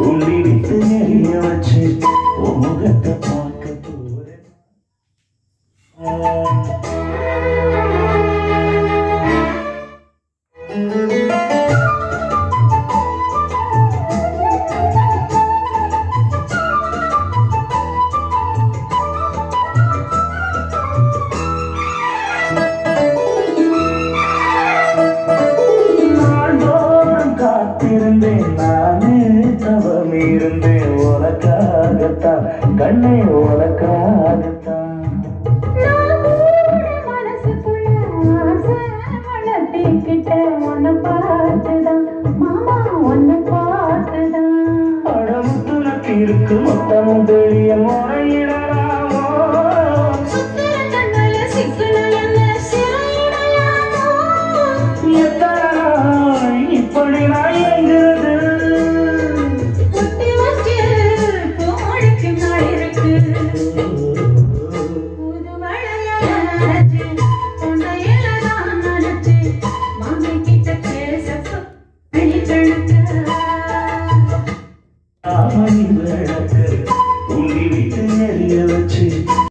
உள்ளி விட்டு எரிய வச்சு முகத்தை பார்க்க போறேன். நானே தவம் இருந்தேன் உனக்காகத்தான் கண்ணே உனக்காகத்தான் மனசுக்குள்ள வளர்த்திக்கிட்ட உன்னை பார்த்துதான் மாமா உன்னை பார்த்துதான் அடமுத்துனக்கு இருக்கு மொத்தமும் தெரிய முறையிடலாமோ சுத்திர கண்ணல சிக்கல என்ன சிறையிடையாமோ எத்தனை நாள் இப்படி நான் விளக்கு உள்ளி விட்டு எரிய வச்சு